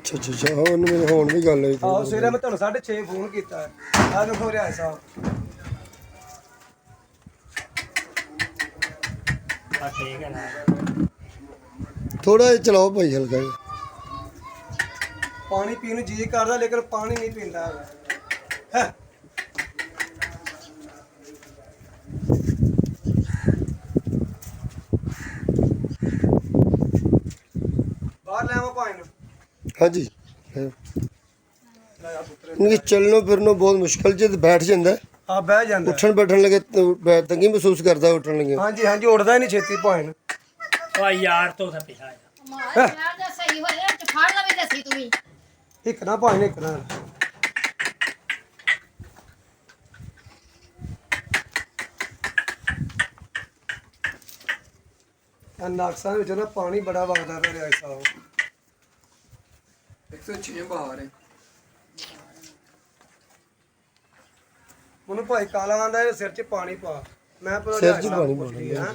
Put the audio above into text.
ਅੱਛਾ ਅੱਛਾ ਅੱਛਾ ਉਹਨੂੰ ਮੈਨੂੰ ਹੁਣ ਵੀ ਗੱਲ ਹੋਈ ਆਹੋ ਸਵੇਰੇ ਮੈਂ ਤੁਹਾਨੂੰ 6:30 ਫੋਨ ਕੀਤਾ ਆ ਦੇਖੋ ਰਿਆਜ਼ ਸਾਹਿਬ ਠੀਕ ਹੈ ਨਾ ਥੋੜਾ ਜਿਹਾ ਚਲਾਓ ਭਾਈ ਹਲਕਾ ਜਿਹਾ। ਪਾਣੀ ਪੀਣ ਨੂੰ ਜੀ ਕਰਦਾ ਲੇਕਿਨ ਪਾਣੀ ਨਹੀਂ ਪੀਂਦਾ ਹੈਗਾ ਬਾਹਰ ਲੈ ਆਵਾਂ ਭਾਈ ਨੂੰ ਹਾਂਜੀ ਲੈ ਆ ਪੁੱਤਰ ਕਿਉਂਕਿ ਚੱਲਣੋਂ ਫਿਰਨੋਂ ਬਹੁਤ ਮੁਸ਼ਕਲ ਜੇ ਬੈਠ ਜਾਂਦਾ ਆ ਬਹਿ ਜਾਂਦਾ ਉੱਠਣ ਬੈਠਣ ਲੱਗੇ ਤੰਗੀ ਮਹਿਸੂਸ ਕਰਦਾ ਉੱਠਣ ਲੱਗੇ। ਹਾਂਜੀ ਹਾਂਜੀ ਉੱਠਦਾ ਹੀ ਨਹੀਂ ਛੇਤੀ ਭਾਈ ਨੂੰ ਓ ਯਾਰ ਤੋਂ ਤਾਂ ਪਿਛਾ ਮਾਰ ਯਾਰ ਦਾ ਸਹੀ ਹੋਇਆ ਤੇ ਫੜ ਲਵੀ ਦੱਸੀ ਤੂੰ ਵੀ ਇੱਕ ਨਾ ਭਾਈ ਨੇ ਇੱਕ ਨਾ ਆ ਨਾਕਸਾਂ ਵਿੱਚ ਨਾ ਪਾਣੀ ਬੜਾ ਵਗਦਾ ਪਿਆ ਰਿਆਜ਼ ਸਾਹਿਬ 106 ਬਾਹਰ ਹੈ ਉਹਨੂੰ ਭਾਈ ਕਾਲਾ ਆਂਦਾ ਸਿਰ 'ਚ ਪਾਣੀ ਪਾ ਮੈਂ ਪਰ ਸਿਰ 'ਚ ਪਾਣੀ ਪਾਉਣਾ।